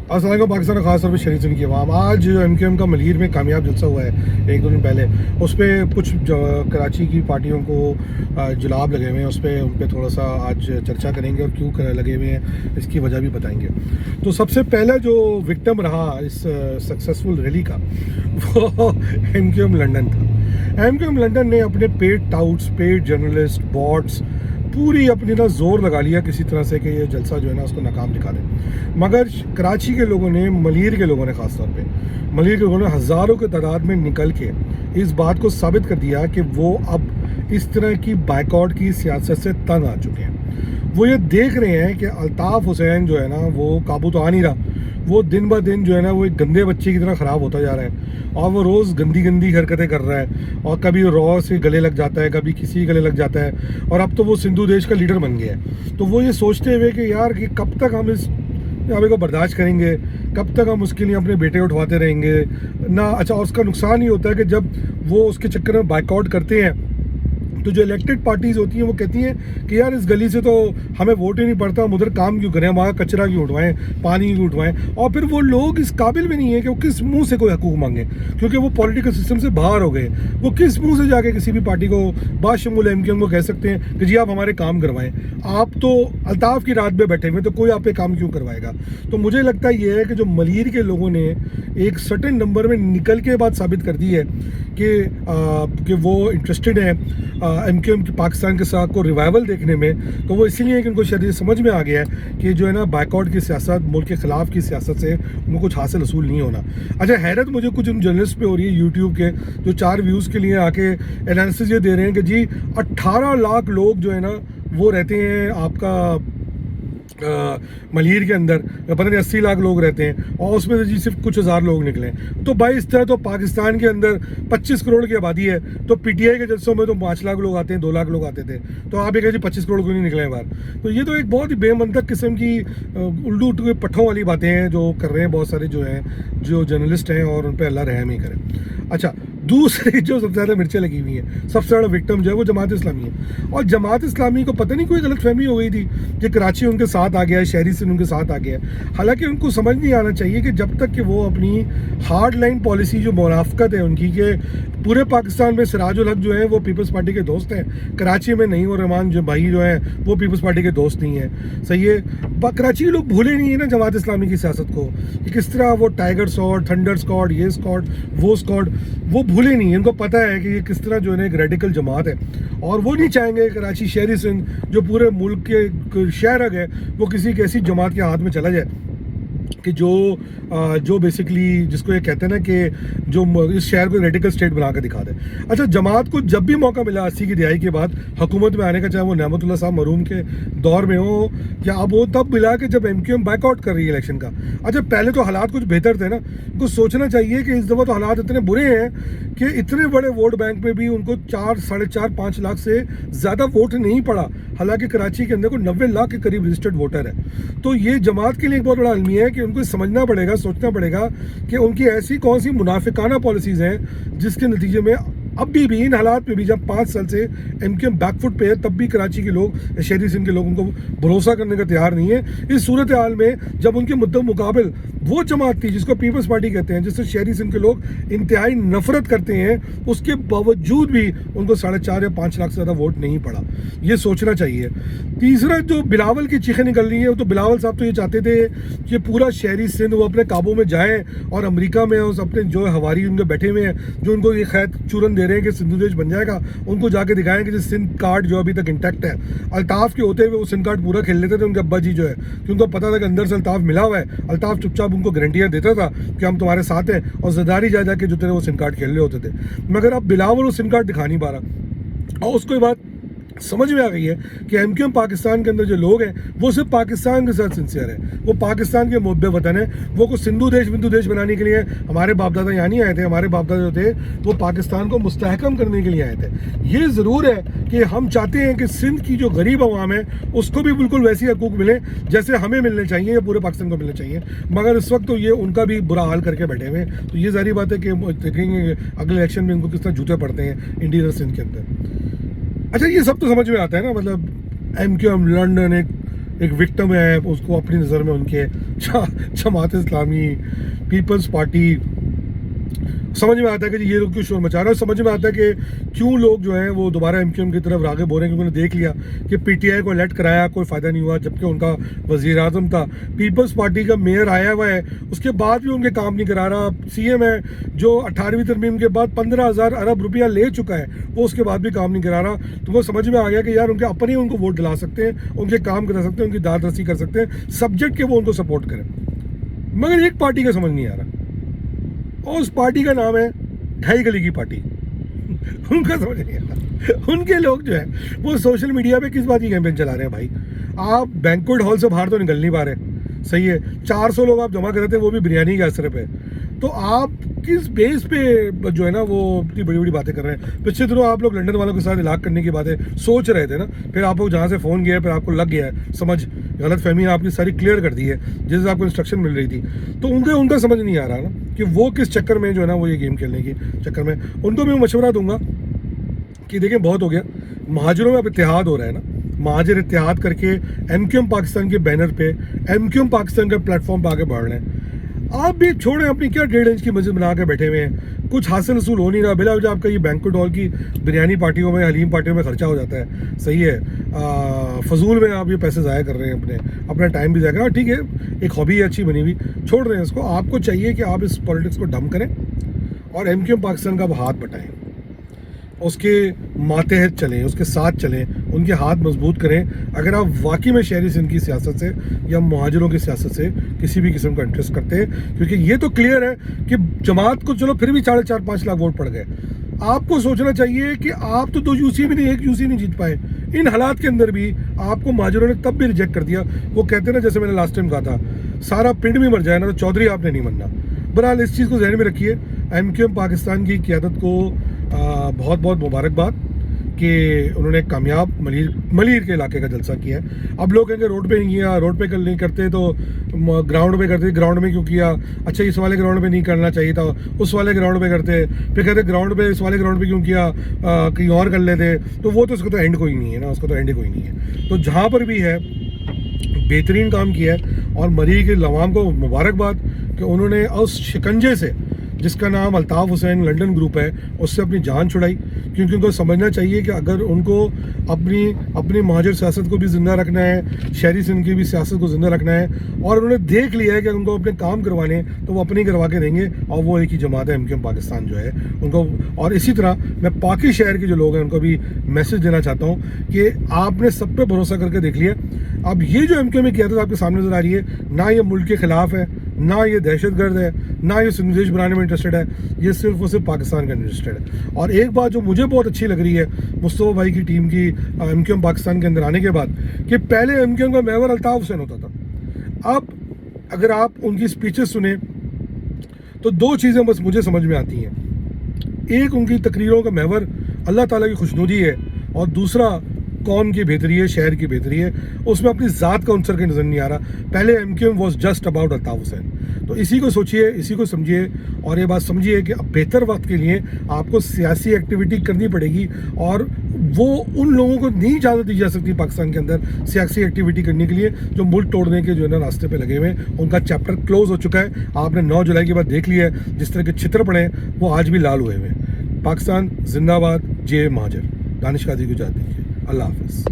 अस्सलाम पाकिस्तान और ख़ास तौर पर शरीफ सिंह की आवाम। आज एमक्यूएम का मलीर में कामयाब जलसा हुआ है एक दो दिन पहले। उस पर कुछ कराची की पार्टियों को जुलाब लगे हुए हैं, उस पर थोड़ा सा आज चर्चा करेंगे और क्यों लगे हुए हैं इसकी वजह भी बताएंगे। तो सबसे पहला जो विक्टिम रहा इस सक्सेसफुल रैली का वो एमक्यूएम लंदन था। एमक्यूएम लंदन ने अपने paid touts, paid journalist, bots पूरी अपनी ना जोर लगा लिया किसी तरह से कि ये जलसा जो है ना उसको नाकाम दिखा दें। मगर कराची के लोगों ने, मलीर के लोगों ने, ख़ास तौर पे मलीर के लोगों ने हज़ारों के तादाद में निकल के इस बात को साबित कर दिया कि वो अब इस तरह की बाइकआउट की सियासत से तंग आ चुके हैं। वो ये देख रहे हैं कि अल्ताफ़ हुसैन जो है ना वो काबू तो आ नहीं रहा, वो दिन ब दिन जो है ना वो एक गंदे बच्चे की तरह ख़राब होता जा रहा है और वो रोज़ गंदी गंदी हरकतें कर रहा है और कभी रॉ से गले लग जाता है, कभी किसी गले लग जाता है और अब तो वो सिंधु देश का लीडर बन गया है। तो वो ये सोचते हुए कि यार कि कब तक हम इस आवे को बर्दाश्त करेंगे, कब तक हम उसके लिए अपने बेटे उठवाते रहेंगे ना। अच्छा, उसका नुकसान ही होता है कि जब वो उसके चक्कर में बाइकआउट करते हैं तो जो इलेक्टेड पार्टीज़ होती हैं वो कहती हैं कि यार इस गली से तो हमें वोट ही नहीं पड़ता, हम उधर काम क्यों करें, हमारा कचरा क्यों उठवाएं, पानी क्यों उठवाएं। और फिर वो लोग इस काबिल भी नहीं है कि वो किस मुंह से कोई हकूक़ मांगे, क्योंकि वो पॉलिटिकल सिस्टम से बाहर हो गए। वो किस मुंह से जाके किसी भी पार्टी को बाशमूल एमक्यूएम को कह सकते हैं कि जी आप हमारे काम करवाएं। आप तो अल्ताफ़ की रात में बैठे हुए, तो कोई आप पे काम क्यों करवाएगा। तो मुझे लगता है ये है कि जो मलीर के लोगों ने एक सर्टेन नंबर में निकल के बात साबित कर दी है कि वो इंटरेस्टेड हैं एमक्यूएम की पाकिस्तान के साथ को रिवाइवल देखने में। तो वो इसीलिए कि उनको शायद समझ में आ गया है कि जो है ना बाइकआउट की सियासत, मुल्क के ख़िलाफ़ की सियासत से उनको कुछ हासिल असूल नहीं होना। अच्छा, हैरत मुझे कुछ उन जर्नलिस्ट पे हो रही है यूट्यूब के, जो 4 व्यूज़ के लिए आके एनालिसिस ये दे रहे हैं कि जी 18 लाख लोग जो है ना वो रहते हैं आपका मलीर के अंदर, पता नहीं 80 लाख लोग रहते हैं और उसमें से जी सिर्फ कुछ हज़ार लोग निकले। तो भाई इस तरह तो पाकिस्तान के अंदर 25 करोड़ की आबादी है, तो पीटीआई के जलसों में तो 5 लाख लोग आते हैं, 2 लाख लोग आते थे, तो आप ये कहें जी 25 करोड़ क्यों नहीं निकले बार। तो ये तो एक बहुत ही बेमंतक किस्म की उल्लू पट्ठों वाली बातें हैं जो कर रहे हैं बहुत सारे जो हैं जो जर्नलिस्ट हैं, और उन पर अल्लाह रहम ही करे। अच्छा, दूसरी जो सबसे ज़्यादा मिर्चें लगी हुई हैं, सबसे बड़ा विक्टिम जो है वो जमात इस्लामी है। और जमात इस्लामी को पता नहीं कोई गलतफहमी हो गई थी कि कराची उनके साथ आ गया है, शहरी सिंध उनके साथ आ गया है। हालांकि उनको समझ नहीं आना चाहिए कि जब तक कि वो अपनी हार्ड लाइन पॉलिसी जो मुनाफकत है उनकी, के पूरे पाकिस्तान में सिराजुल हक जो है वो पीपल्स पार्टी के दोस्त हैं, कराची में नहीं, और रहमान जो भाई जो है वो पीपल्स पार्टी के दोस्त नहीं है। सही है, कराची के लोग भूले नहीं है ना जमात इस्लामी की सियासत को, कि किस तरह वो टाइगर स्क्वाड, थंडर स्क्वाड, ये स्क्वाड, वो स्क्वाड, वो भूले नहीं है। इनको पता है कि ये किस तरह जो है एक रेडिकल जमात है, और वो नहीं चाहेंगे कराची, शहरी सिंध जो पूरे मुल्क के शहर है वो किसी एक ऐसी जमात के हाथ में चला जाए कि जो बेसिकली जिसको ये कहते हैं ना कि जो इस शहर को रेडिकल स्टेट बना कर दिखा दे। अच्छा, जमात को जब भी मौका मिला 80 की दिहाई के बाद हुकूमत में आने का, चाहे वो नेमतुल्लाह साहब मरूम के दौर में हो या अब वो, तब मिला कि जब एमक्यूएम बैकआउट कर रही है इलेक्शन का। अच्छा, पहले तो हालात कुछ बेहतर थे ना, उनको सोचना चाहिए कि इस दफ़ा तो हालात इतने बुरे हैं कि इतने बड़े वोट बैंक में भी उनको 4, 4.5, 5 लाख से ज़्यादा वोट नहीं पड़ा। हालांकि कराची के अंदर को 90 लाख के करीब रजिस्टर्ड वोटर है। तो ये जमात के लिए एक बहुत बड़ा अलमिया है कि उनको समझना पड़ेगा, सोचना पड़ेगा कि उनकी ऐसी कौन सी मुनाफिकाना पॉलिसीज़ हैं जिसके नतीजे में अभी भी इन हालात में भी, जब 5 साल से एमक्यूएम बैकफुट पे है, तब भी कराची के लोग, शहरी सिंध के लोग उनको भरोसा करने का तैयार नहीं है। इस सूरत हाल में जब उनके मुकाबिल वो जमात थी जिसको पीपल्स पार्टी कहते हैं, जिससे शहरी सिंध के लोग इंतहाई नफरत करते हैं, उसके बावजूद भी उनको 4.5 या 5 लाख से ज़्यादा वोट नहीं पड़ा। ये सोचना चाहिए। तीसरा, जो बिलावल की चीखें निकल रही हैं, तो बिलावल साहब तो ये चाहते थे कि पूरा शहरी सिंध वो अपने काबू में जाए और अमेरिका में उस अपने जो हवारी उनके बैठे हुए हैं, जो उनको ये खैर चूरन दे रहे हैं कि सिंधु देश बन जाएगा, उनको जाके दिखाएं कि जो सिंध कार्ड जो अभी तक इंटैक्ट है। अल्ताफ़ के होते हुए वो सिंध कार्ड पूरा खेल लेते थे उनके अब्बा जी जो है, कि उनको पता था कि अंदर से अल्ताफ़ मिला हुआ है। अल्ताफ़ चुपचाप उनको गारंटियाँ देता था कि हम तुम्हारे साथ हैं, और ज़दारी जा जाके जो थे वो सिंध कार्ड खेल रहे होते थे। मगर अब बिलावल वो सिंध कार्ड दिखा नहीं पा रहा, और उसके बाद समझ में आ गई है कि एमक्यूएम पाकिस्तान के अंदर जो लोग हैं वो सिर्फ पाकिस्तान के साथ सिंसियर है, वो पाकिस्तान के मुद्दे वतन है। वो कुछ सिंधु देश बिंदु देश बनाने के लिए हमारे बाप दादा यहाँ नहीं आए थे। हमारे बाप दादा जो थे वो पाकिस्तान को मुस्तहकम करने के लिए आए थे। ये ज़रूर है कि हम चाहते हैं कि सिंध की जो गरीब अवाम है उसको भी बिल्कुल वैसी हकूक़ मिले जैसे हमें मिलने चाहिए या पूरे पाकिस्तान को मिलने चाहिए। मगर इस वक्त तो ये उनका भी बुरा हाल करके बैठे हुए हैं। तो ये ज़ाहिर बात है कि देखेंगे अगले इलेक्शन में इनको किस तरह जूते पड़ते हैं इंडियन सिंध के अंदर। अच्छा, ये सब तो समझ में आता है ना, मतलब एमक्यूएम लंदन एक विक्टिम है, उसको अपनी नज़र में उनके जमात इस्लामी, पीपल्स पार्टी, समझ में आता है कि जी ये लोग क्यों शोर मचा रहे हैं। समझ में आता है कि क्यों लोग जो हैं वो दोबारा एमक्यूएम की तरफ राग़िब हो रहे हैं, क्योंकि उन्होंने देख लिया कि पीटीआई को इलेक्ट कराया, कोई फ़ायदा नहीं हुआ, जबकि उनका वज़ीर आज़म था, पीपल्स पार्टी का मेयर आया हुआ है, उसके बाद भी उनके काम नहीं करा रहा। सीएम है जो 18वीं तरमीम के बाद 15,000 अरब रुपया ले चुका है, वो उसके बाद भी काम नहीं करा रहा। तो वो समझ में आ गया कि यार उनके अपने उनको वोट दिला सकते हैं, उनके काम करा सकते हैं, उनकी दाद रसी कर सकते हैं, सब्जेक्ट के वो उनको सपोर्ट करें। मगर एक पार्टी का समझ नहीं आ रहा, और उस पार्टी का नाम है ढाई गली की पार्टी। उनका समझ नहीं आता। उनके लोग जो है वो सोशल मीडिया पे किस बात की कैंपेन चला रहे हैं भाई। आप बैंक्वेट हॉल से बाहर तो निकल नहीं पा रहे, सही है, 400 लोग आप जमा कर रहे थे, वो भी बिरयानी के असर पे। तो आप किस बेस पे जो है ना वो इतनी बड़ी बड़ी बातें कर रहे हैं। पिछले दिनों आप लोग लंदन वालों के साथ इलाक करने की बातें सोच रहे थे ना, फिर आपको जहाँ से फ़ोन किया है, फिर आपको लग गया है समझ, गलत फहमी आपकी सारी क्लियर कर दी है, जिससे आपको इंस्ट्रक्शन मिल रही थी। तो उनका समझ नहीं आ रहा ना कि वो किस चक्कर में जो है ना वो ये गेम खेलने के चक्कर में। उनको मैं मशवरा दूंगा कि देखें बहुत हो गया, महाजरों में अब इत्तेहाद हो रहा है ना, महाजर इत्तेहाद करके एमक्यूएम पाकिस्तान के बैनर पे, एमक्यूएम पाकिस्तान के प्लेटफॉर्म पर आगे बढ़ रहे हैं। आप भी छोड़ें अपनी क्या 1.5 इंच की मस्जिद बना के बैठे हुए हैं, कुछ हासिल वसूल हो नहीं रहा, बिला वजह आपका ये बैंक्वेट हॉल की बिरयानी पार्टियों में, हलीम पार्टियों में खर्चा हो जाता है, सही है, फजूल में आप ये पैसे ज़ाया कर रहे हैं, अपना टाइम भी ज़ाया कर रहे हैं। ठीक है, एक हॉबी है अच्छी बनी हुई, छोड़ रहे हैं इसको। आपको चाहिए कि आप इस पॉलिटिक्स को डम करें और एमक्यूएम पाकिस्तान का हाथ बटाएं, उसके मातहत चलें, उसके साथ चलें, उनके हाथ मजबूत करें। अगर आप वाकई में शहरी सिंध की सियासत से या मुहाजिरों की सियासत से किसी भी किस्म का इंटरेस्ट करते हैं, क्योंकि ये तो क्लियर है कि जमात को चलो फिर भी 4.5 लाख वोट पड़ गए, आपको सोचना चाहिए कि आप तो 2 यूसी भी नहीं, 1 यूसी नहीं जीत पाए। इन हालात के अंदर भी आपको मुहाजिरों ने तब भी रिजेक्ट कर दिया। वो कहते हैं ना, जैसे मैंने लास्ट टाइम कहा था, सारा पिंड भी मर जाए ना तो चौधरी आपने नहीं बनना। बहरहाल इस चीज़ को ज़हन में रखिए। एमक्यूएम पाकिस्तान की क़यादत को बहुत बहुत मुबारकबाद कि उन्होंने कामयाब मलीर के इलाके का जलसा किया है। अब लोग कहेंगे रोड पे नहीं किया, रोड पे नहीं करते तो ग्राउंड पे करते, ग्राउंड में क्यों किया, अच्छा इस वाले ग्राउंड पे नहीं करना चाहिए था, उस वाले ग्राउंड पे करते, फिर कहते ग्राउंड पे, इस वाले ग्राउंड पे क्यों किया, कहीं और कर लेते। तो वो तो उसका तो एंड कोई नहीं है ना, उसका तो एंड कोई नहीं है। तो जहाँ पर भी है बेहतरीन काम किया है, और मरी के लवाम को मुबारकबाद कि उन्होंने उस शिकंजे से जिसका नाम अल्ताफ़ हुसैन लंदन ग्रुप है, उससे अपनी जान छुड़ाई। क्योंकि उनको समझना चाहिए कि अगर उनको अपनी महाजर सियासत को भी ज़िंदा रखना है, शहरी सिंध की भी सियासत को ज़िंदा रखना है, और उन्होंने देख लिया है कि उनको अपने काम करवाने हैं तो वो अपनी करवा के देंगे, और वो एक ही जमात है एमक्यूएम पाकिस्तान जो है उनको। और इसी तरह मैं पाकि शहर के जो लोग हैं उनको भी मैसेज देना चाहता हूँ कि आपने सब पे भरोसा करके देख लिया। अब ये जो एमक्यूएम में किया था आपके सामने नज़र आ रही है, ना ये मुल्क के ख़िलाफ़ है, ना ये दहशतगर्द है, ना ये संदेश बनाने में इंटरेस्टेड है, ये सिर्फ और सिर्फ पाकिस्तान का इंटरेस्टेड है। और एक बात जो मुझे बहुत अच्छी लग रही है मुस्तफा भाई की टीम की एमक्यूएम पाकिस्तान के अंदर आने के बाद, कि पहले एमक्यूएम का मेवर अल्ताफ़ हुसैन होता था। अब अगर आप उनकी स्पीचेस सुने तो 2 चीज़ें बस मुझे समझ में आती हैं। एक, उनकी तकरीरों का मेवर अल्लाह ताला की खुशनुदी है, और दूसरा कौम की बेहतरी है, शहर की बेहतरी है। उसमें अपनी ज़ात का अंसर कहीं नज़र नहीं आ रहा। पहले MQM was just about Altaf Hussain. तो इसी को सोचिए, इसी को समझिए, और ये बात समझिए कि अब बेहतर वक्त के लिए आपको सियासी एक्टिविटी करनी पड़ेगी, और वो उन लोगों को नहीं इजाज़त दी जा सकती पाकिस्तान के अंदर सियासी एक्टिविटी करने के लिए जो मुल्क तोड़ने के जो है ना रास्ते पे लगे हुए हैं। उनका चैप्टर क्लोज हो चुका है। आपने 9 जुलाई के बाद देख लिया है, जिस तरह के चित्र पड़े हैं वो आज भी लाल हुए हैं। पाकिस्तान जिंदाबाद, जे महाजर। दानिश काजी को इजाज़त दीजिए। अल्लाह हाफ़िज़।